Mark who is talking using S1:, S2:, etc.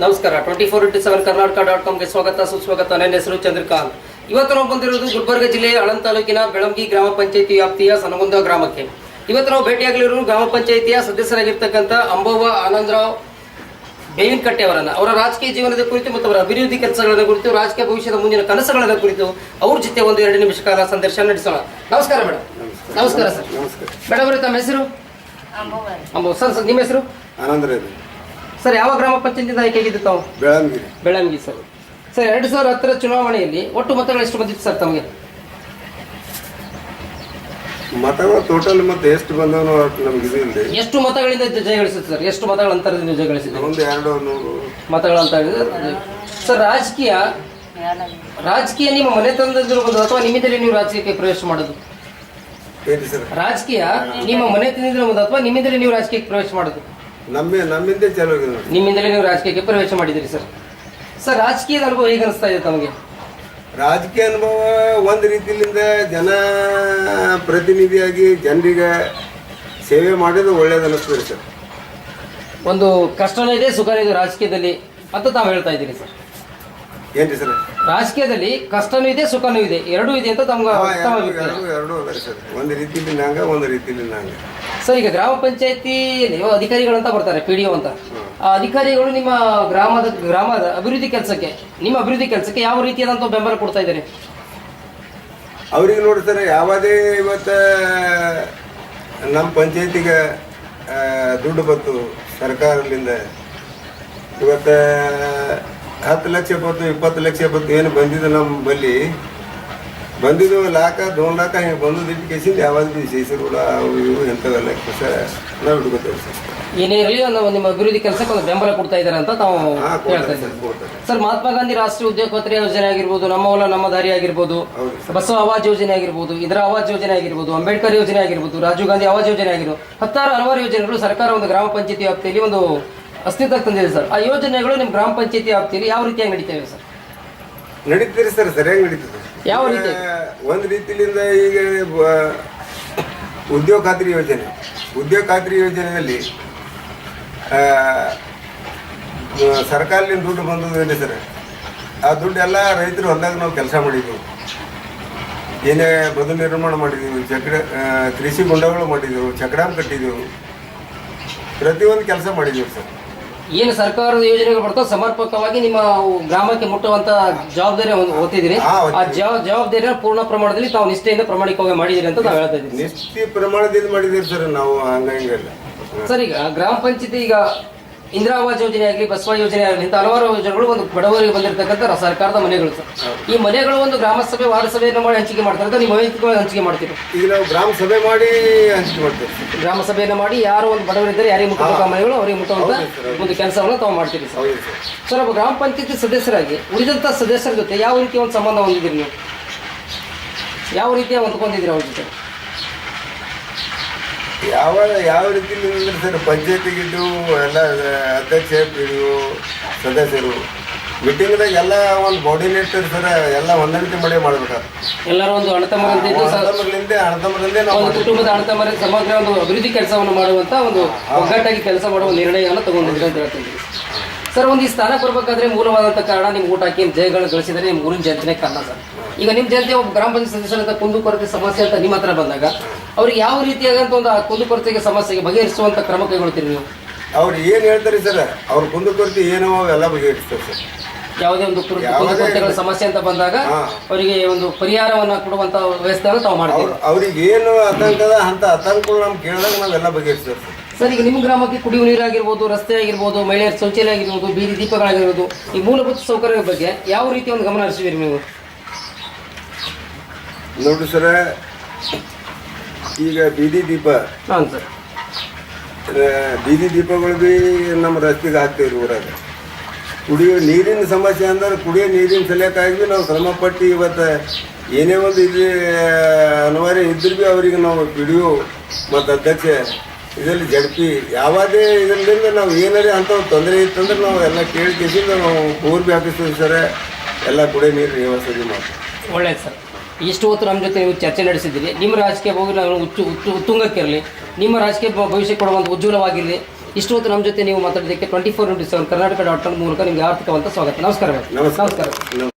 S1: ನಮಸ್ಕಾರ 24x7 ಕರ್ನಾಟಕ.comಗೆ ಸ್ವಾಗತ ಸುಸ್ವಾಗತ. ನನ್ನ ಹೆಸರು ಚಂದ್ರಕಾಂತ್. ಇವತ್ತು ನಾವು ಬಂದಿರೋದು ಗುಲ್ಬರ್ಗ ಜಿಲ್ಲೆಯ ಆಳಂದ ತಾಲೂಕಿನ ಬೆಳಂಗಿ ಗ್ರಾಮ ಪಂಚಾಯಿತಿ ವ್ಯಾಪ್ತಿಯ ಸನಗುಂದ ಗ್ರಾಮಕ್ಕೆ. ಇವತ್ತು ನಾವು ಭೇಟಿಯಾಗಲಿರುವ ಗ್ರಾಮ ಪಂಚಾಯಿತಿಯ ಸದಸ್ಯರಾಗಿರ್ತಕ್ಕಂಥ ಅಂಬವ್ವ ಆನಂದರಾವ್ ಬೇವಿನಕಟ್ಟೆ ಅವರ ರಾಜಕೀಯ ಜೀವನದ ಕುರಿತು ಮತ್ತು ಅವರ ಅಭಿವೃದ್ಧಿ ಕೆಲಸಗಳ ಕುರಿತು, ರಾಜಕೀಯ ಭವಿಷ್ಯದ ಮುಂದಿನ ಕನಸುಗಳ ಕುರಿತು ಅವ್ರ ಜೊತೆ ಒಂದು 2 ನಿಮಿಷ ಕಾಲ ಸಂದರ್ಶನ ನಡೆಸೋಣ. ನಮಸ್ಕಾರ ಮೇಡಮ್. ನಮಸ್ಕಾರ ಸರ್. ಮೇಡಮ್ ಅವರೇ, ತಮ್ಮ ಹೆಸರು? ಅಂಬವ್ವ. ಸರ್ ನಿಮ್ಮ ಹೆಸರು?
S2: ಆನಂದರಾವ್
S1: ಸರ್. ಯಾವ ಗ್ರಾಮ ಪಂಚಾಯತಿಯಿಂದ ಆಯ್ಕೆಯಾಗಿದ್ದು ತಾವು? ಬೆಳಂಗಿ ಸರ್. ಸರ್, 2010 ಚುನಾವಣೆಯಲ್ಲಿ ಒಟ್ಟು ಮತಗಳು ಎಷ್ಟು ಬಂದಿತ್ತು ಸರ್ ತಮಗೆ?
S2: ಮತಗಳು ಟೋಟಲ್ ಮತ್ತೆ ಎಷ್ಟು ಬಂದವನು ನಮ್ಗೆ ಇದು
S1: ಎಷ್ಟು ಮತಗಳಿಂದ ಜಯಗಳಿಸಿದ್ರು ಸರ್? ಎಷ್ಟು ಮತಗಳ ಅಂತರದಿಂದ ಜಯಗಳಿಸಿದ್ರು?
S2: ಒಂದು 200
S1: ಮತಗಳ ಅಂತರ. ಸರ್, ರಾಜಕೀಯ ನಿಮ್ಮ ಮನೆತನದಿಂದ ಬಂದು ಅಥವಾ ನಿಮ್ಮಿಂದಲೇ ನೀವು ರಾಜಕೀಯಕ್ಕೆ ಪ್ರವೇಶ ಮಾಡೋದು?
S2: ಏನ್ರಿ ಸರ್?
S1: ರಾಜಕೀಯ ನಿಮ್ಮ ಮನೆತನದಿಂದ ಬಂದು ಅಥವಾ ನಿಮ್ಮಿಂದಲೇ ನೀವು ರಾಜಕೀಯಕ್ಕೆ ಪ್ರವೇಶ ಮಾಡೋದು?
S2: ನಮ್ಮಿಂದ ಚಾಲು ಆಗಿದೆ.
S1: ನಿಮ್ಮಿಂದಲೇ ನೀವು ರಾಜಕೀಯಕ್ಕೆ ಪ್ರವೇಶ ಮಾಡಿದಿರಿ ಸರ್. ಸರ್, ರಾಜಕೀಯದ ಅನುಭವ ಹೇಗೆ ಅನಿಸ್ತಾ ಇದೆ ತಮಗೆ?
S2: ರಾಜಕೀಯ ಅನುಭವ ಒಂದು ರೀತಿಯಿಂದ ಜನ ಪ್ರತಿನಿಧಿಯಾಗಿ ಜನರಿಗೆ ಸೇವೆ ಮಾಡೋದು ಒಳ್ಳೇದು ಅನ್ನಿಸ್ತದೆ ಸರ್.
S1: ಒಂದು ಕಷ್ಟನೂ ಇದೆ, ಸುಖನೂ ಇದೆ ರಾಜಕೀಯದಲ್ಲಿ ಅಂತ ತಾವು ಹೇಳ್ತಾ ಇದ್ದೀರಿ ಸರ್.
S2: ಏನ್ರಿ ಸರ್?
S1: ರಾಜಕೀಯದಲ್ಲಿ ಕಷ್ಟನೂ ಇದೆ, ಸುಖನೂ ಇದೆ, ಎರಡೂ ಇದೆ ಅಂತ ತಮ್ಗೆ
S2: ಎರಡೂ ಅದ ಸರ್. ಒಂದು ರೀತಿಯಲ್ಲಿ ನಂಗ, ಒಂದು ರೀತಿಯಲ್ಲಿ ನಂಗ.
S1: ಸರ್, ಈಗ ಗ್ರಾಮ ಪಂಚಾಯತಿಯಲ್ಲಿ ಅಧಿಕಾರಿಗಳಂತ ಬರ್ತಾರೆ, PDO ಅಂತ. ಆ ಅಧಿಕಾರಿಗಳು ನಿಮ್ಮ ಗ್ರಾಮದ ಅಭಿವೃದ್ಧಿ ಕೆಲಸಕ್ಕೆ, ನಿಮ್ಮ ಅಭಿವೃದ್ಧಿ ಕೆಲಸಕ್ಕೆ ಯಾವ ರೀತಿಯಾದಂಥ ಬೆಂಬಲ ಕೊಡ್ತಾ ಇದ್ದಾರೆ?
S2: ಅವ್ರಿಗೆ ನೋಡಿ ಸರ್, ಯಾವುದೇ ಇವತ್ತು ನಮ್ಮ ಪಂಚಾಯತಿಗೆ ದುಡ್ಡು ಬಂತು ಸರ್ಕಾರದಿಂದ, ಇವತ್ತು 10 ಲಕ್ಷ ಬಂತು, 20 ಲಕ್ಷ ಬಂತು, ಏನು ಬಂದಿದ್ದು ನಮ್ಮ ಬಲ್ಲಿ ಬಂದಿದ್ದು 1 ಲಾಖ 2 ಲಾಖ ಹಿಂಗೆ ಬಂದು ಇಟ್ಟು ಕೇಸಿಂದ ಯಾವಾಗ ವಿಶೇಷಗಳು ಅವು ಇವು ಎಂಥವೆಲ್ಲ ಕೆಲಸ ನಾವು ಹಿಡ್ಕೋತೇವೆ ಸರ್.
S1: ಏನೇ ಇರಲಿ ನಿಮ್ಮ ಅಭಿವೃದ್ಧಿ ಕೆಲಸಕ್ಕೆ ಒಂದು ಬೆಂಬಲ ಕೊಡ್ತಾ ಇದ್ದಾರೆ ಅಂತ ತಾವು ಹೇಳ್ತಾ ಇದ್ದಾರೆ ಸರ್. ಮಹಾತ್ಮ ಗಾಂಧಿ ರಾಷ್ಟ್ರೀಯ ಉದ್ಯೋಗ ಯೋಜನೆ ಆಗಿರ್ಬೋದು, ನಮ್ಮ ಹೊಲ ನಮ್ಮ ದಾರಿ ಆಗಿರ್ಬೋದು, ಬಸವ ಆವಾಜ್ ಯೋಜನೆ ಆಗಿರ್ಬೋದು, ಇದರ ಆವಾಜ್ ಯೋಜನೆ ಆಗಿರ್ಬೋದು, ಅಂಬೇಡ್ಕರ್ ಯೋಜನೆ ಆಗಿರ್ಬೋದು, ರಾಜೀವ್ ಗಾಂಧಿ ಆವಾಜ್ ಯೋಜನೆ ಆಗಿರ್ಬೋದು, ಹಲವಾರು ಯೋಜನೆಗಳು ಸರ್ಕಾರ ಒಂದು ಗ್ರಾಮ ಪಂಚಾಯತಿ ವ್ಯಾಪ್ತಿಯಲ್ಲಿ ಒಂದು ಅಸ್ತಿತ್ವಕ್ಕೆ ತಂದಿದೆ ಸರ್. ಆ ಯೋಜನೆಗಳು ನಿಮ್ಮ ಗ್ರಾಮ ಪಂಚಾಯತಿ ವ್ಯಾಪ್ತಿಯಲ್ಲಿ ಯಾವ ರೀತಿಯಾಗಿ ನಡೀತೇವೆ ಸರ್?
S2: ನಡೀತೀರಿ ಸರ್, ಸರಿಯಾಗಿ ನಡೀತದೆ.
S1: ಯಾವ ರೀತಿ?
S2: ಒಂದು ರೀತಿಯಿಂದ ಈಗ ಉದ್ಯೋಗ ಖಾತ್ರಿ ಯೋಜನೆಯಲ್ಲಿ ಸರ್ಕಾರದಿಂದ ದುಡ್ಡು ಬಂದದ್ದು ಸರ್. ಆ ದುಡ್ಡು ಎಲ್ಲ ರೈತರು ಹೊಲದಾಗ ನಾವು ಕೆಲಸ ಮಾಡಿದ್ದೀವಿ, ಏನೇ ಬದು ನಿರ್ಮಾಣ ಮಾಡಿದ್ದೀವಿ, ಕೃಷಿ ಗುಂಡಗಳು ಮಾಡಿದ್ದೆವು, ಚಕ್ರಾಮ್ ಕಟ್ಟಿದ್ದೆವು, ಪ್ರತಿಯೊಂದು ಕೆಲಸ ಮಾಡಿದ್ದೀವಿ ಸರ್.
S1: ಏನು ಸರ್ಕಾರದ ಯೋಜನೆಗಳು ಬರ್ತಾವೆ ಸಮರ್ಪಕವಾಗಿ ನಿಮ್ಮ ಗ್ರಾಮಕ್ಕೆ ಮುಟ್ಟುವಂತ ಜವಾಬ್ದಾರಿ ಹೊತ್ತಿದ್ದೀರಿ. ಆ ಜವಾಬ್ದಾರಿಯನ್ನು ಪೂರ್ಣ ಪ್ರಮಾಣದಲ್ಲಿ ತಾವು ನಿಷ್ಠೆಯಿಂದ ಪ್ರಾಮಾಣಿಕವಾಗಿ ಮಾಡಿದಿರಿ ಅಂತ ನಾವು ಹೇಳ್ತಾ ಇದ್ದೀವಿ.
S2: ನಿಷ್ಠೆ ಪ್ರಮಾಣದಿಂದ ಮಾಡಿದ್ದೀರಿ ಸರ್ ನಾವು, ಹಂಗಲ್ಲ
S1: ಸರ್. ಈಗ ಗ್ರಾಮ ಪಂಚಾಯತಿ ಈಗ ಇಂದಿರಾ ಆವಾಸ್ ಯೋಜನೆ ಆಗಲಿ, ಬಸವ ಯೋಜನೆ ಆಗಲಿ, ಇಂಥ ಹಲವಾರು ಯೋಜನೆಗಳು ಒಂದು ಬಡವರಿಗೆ ಬಂದಿರತಕ್ಕಂಥ ಸರ್ಕಾರದ ಮನೆಗಳು ಸರ್. ಈ ಮನೆಗಳು ಒಂದು ಗ್ರಾಮ ಸಭೆ, ವಾರ್ಡ್ ಸಭೆಯನ್ನು ಮಾಡಿ ಹಂಚಿಕೆ ಮಾಡ್ತಾರೆ ಅಂತ ನೀವು ವೈಯಕ್ತಿಕವಾಗಿ ಹಂಚಿಕೆ ಮಾಡ್ತೀರಿ?
S2: ಈಗ ನಾವು ಗ್ರಾಮ ಸಭೆ ಮಾಡಿ ಹಂಚಿಕೆ ಮಾಡ್ತೀವಿ.
S1: ಗ್ರಾಮ ಸಭೆಯನ್ನು ಮಾಡಿ ಯಾರು ಒಂದು ಬಡವರಿದ್ದರೆ ಯಾರಿಗೆ ಮುಟ್ಟುವಂಥ ಮನೆಗಳು ಅವರಿಗೆ ಮುಟ್ಟುವಂಥ ಒಂದು ಕೆಲಸವನ್ನು ತಾವು ಮಾಡ್ತೀರಿ ಸರ್. ಸರ್, ಒಬ್ಬ ಗ್ರಾಮ ಪಂಚಾಯತಿ ಸದಸ್ಯರಾಗಿ ಉಳಿದಂಥ ಸದಸ್ಯರ ಜೊತೆ ಯಾವ ರೀತಿಯ ಒಂದು ಸಂಬಂಧ ಹೊಂದಿದ್ದೀರಿ ನೀವು? ಯಾವ ರೀತಿಯ ಹೊಂದ್ಕೊಂಡಿದ್ದೀರಿ ಅವ್ರ ಜೊತೆ?
S2: ಯಾವ ರೀತಿಯಲ್ಲಿ ಸರ್, ಪಂಚಾಯತಿಗಿದ್ದು ಎಲ್ಲ ಅಧ್ಯಕ್ಷ, PDO ಸದಸ್ಯರು ಮೀಟಿಂಗ್ದಾಗ ಎಲ್ಲ ಒಂದು ಕೋಆರ್ಡಿನೇಟರ್ ಸರ್, ಎಲ್ಲ ಹೊಂದಾಣಿಕೆ ಮಾಡ್ಬೇಕಾದ್ರೆ
S1: ಎಲ್ಲರೂ ಒಂದು ಅಣ್ಣತಮ್ಮರಂತೆ ಒಂದು ಕುಟುಂಬದ ಅಣ್ಣತಮ್ಮರ ಸಮಗ್ರ ಒಂದು ಅಭಿವೃದ್ಧಿ ಕೆಲಸವನ್ನು ಮಾಡುವಂತ ಒಂದು ಒಗ್ಗಟ್ಟಾಗಿ ಕೆಲಸ ಮಾಡುವ ನಿರ್ಣಯವನ್ನು ತಗೊಂಡಿದ್ರೆ ಅಂತ ಹೇಳ್ತಿದ್ದೀವಿ ಸರ್. ಒಂದು ಈ ಸ್ಥಾನ ಕೊಡಬೇಕಾದ್ರೆ ಮೂಲವಾದಂಥ ಕಾರಣ ನಿಮ್ಮ ಊಟ ಹಾಕಿ ಜಯಗಳು ಗಳಿಸಿದರೆ ನಿಮ್ಮ ಊರಿನ ಜನತೆನೇ ಕಾರಣ ಸರ್. ಈಗ ನಿಮ್ಮ ಜನತೆ ಒಬ್ಬ ಗ್ರಾಮ ಪಂಚಾಯತ್ ಸದಸ್ಯರಂತ ಕುಂದುಕೊರತೆ ಸಮಸ್ಯೆ ಅಂತ ನಿಮ್ಮ ಹತ್ರ ಬಂದಾಗ ಅವ್ರಿಗೆ ಯಾವ ರೀತಿಯಾದಂಥ ಒಂದು ಕುಂದುಕೊರತೆಗೆ ಸಮಸ್ಯೆಗೆ ಬಗೆಹರಿಸುವಂಥ ಕ್ರಮ ಕೈಗೊಳ್ತೀರಿ ನೀವು?
S2: ಅವ್ರು ಏನು ಹೇಳ್ತಾರೆ ಸರ್, ಅವ್ರ ಕುಂದುಕೊರತೆ ಏನೋ ಅವೆಲ್ಲ ಬಗೆಹರಿಸ್ತಾರೆ ಸರ್.
S1: ಯಾವುದೇ ಒಂದು ಕುಂದುಕೊರತೆಗಳ ಸಮಸ್ಯೆ ಅಂತ ಬಂದಾಗ ಅವರಿಗೆ ಒಂದು ಪರಿಹಾರವನ್ನು ಕೊಡುವಂಥ ವ್ಯವಸ್ಥೆಯನ್ನು ತಾವು ಮಾಡ್ತೀವಿ.
S2: ಅವ್ರಿಗೆ ಏನು ಆತಂಕದ ಅಂತ ಆತಂಕಗಳು ನಮ್ಗೆ ಕೇಳಿದಾಗ ನಾವೆಲ್ಲ ಬಗೆಹರಿಸ್ತೇವೆ
S1: ಸರ್. ಈಗ ನಿಮ್ಮ ಗ್ರಾಮಕ್ಕೆ ಕುಡಿಯುವ ನೀರಾಗಿರ್ಬೋದು, ರಸ್ತೆ ಆಗಿರ್ಬೋದು, ಮಹಿಳೆಯರ ಶೌಚಾಲಯ ಆಗಿರ್ಬೋದು, ಬೀದಿ ದೀಪಗಳಾಗಿರ್ಬೋದು, ಈ ಮೂಲಭೂತ ಸೌಕರ್ಯದ ಬಗ್ಗೆ ಯಾವ ರೀತಿ ಒಂದು ಗಮನ ಹರಿಸಿದ್ದೀರಿ ನೀವು?
S2: ನೋಡಿ ಸರ, ಈಗ ಬೀದಿ ದೀಪ,
S1: ಹಾಂ ಸರ್,
S2: ಬೀದಿ ದೀಪಗಳು ಭೀ ನಮ್ಮ ರಸ್ತೆಗೆ ಹಾಕ್ತೇವೆ ಊರಾಗ. ಕುಡಿಯೋ ನೀರಿನ ಸಮಸ್ಯೆ ಅಂದ್ರೆ ಕುಡಿಯೋ ನೀರಿನ ಸಲಕ್ಕಾಗಿ ನಾವು ಶ್ರಮಪಟ್ಟು ಇವತ್ತು ಏನೇ ಒಂದು ಇದು ಅನಿವಾರ್ಯ ಇದ್ರೂ ಭೀ ಅವರಿಗೆ ನಾವು PDO ಮತ್ತು ಅಧ್ಯಕ್ಷ ಇದರಲ್ಲಿ ಜಡ್ಪಿ ಯಾವುದೇ ಇದರಿಂದ ನಾವು ಏನಾರೇ ಅಂಥ ತೊಂದರೆ ಇತ್ತಂದ್ರೆ ನಾವು ಎಲ್ಲ ಕೇಳಿ ಕೇಸಿಂದ ನಾವು ಊರು ವ್ಯಾಪಿಸ್ತೀವಿ ಸರ್. ಎಲ್ಲ ಕುಡಿಯೋ ನೀರು ವ್ಯವಸ್ಥೆ ಮಾಡ್ತೀವಿ.
S1: ಒಳ್ಳೆಯದು ಸರ್. ಇಷ್ಟು ಹೊತ್ತು ನಮ್ಮ ಜೊತೆ ನೀವು ಚರ್ಚೆ ನಡೆಸಿದ್ದೀರಿ. ನಿಮ್ಮ ರಾಜಕೀಯ ಹೋಗಿ ನಾವು ಉತ್ತುಂಗಕ್ಕಿರಲಿ, ನಿಮ್ಮ ರಾಜಕೀಯ ಭವಿಷ್ಯ ಕೊಡುವಂಥ ಉಜ್ವಲವಾಗಿರಲಿ, ಇಷ್ಟು ಹೊತ್ತು ನಮ್ಮ ಜೊತೆ ನೀವು ಮಾತಾಡೋದಕ್ಕೆ 24/7 ಕರ್ನಾಟಕ.com ಮೂಲಕ ನಿಮಗೆ ಆರ್ಥಿಕವಂತ ಸ್ವಾಗತ. ನಮಸ್ಕಾರ.
S2: ನಮಸ್ಕಾರ.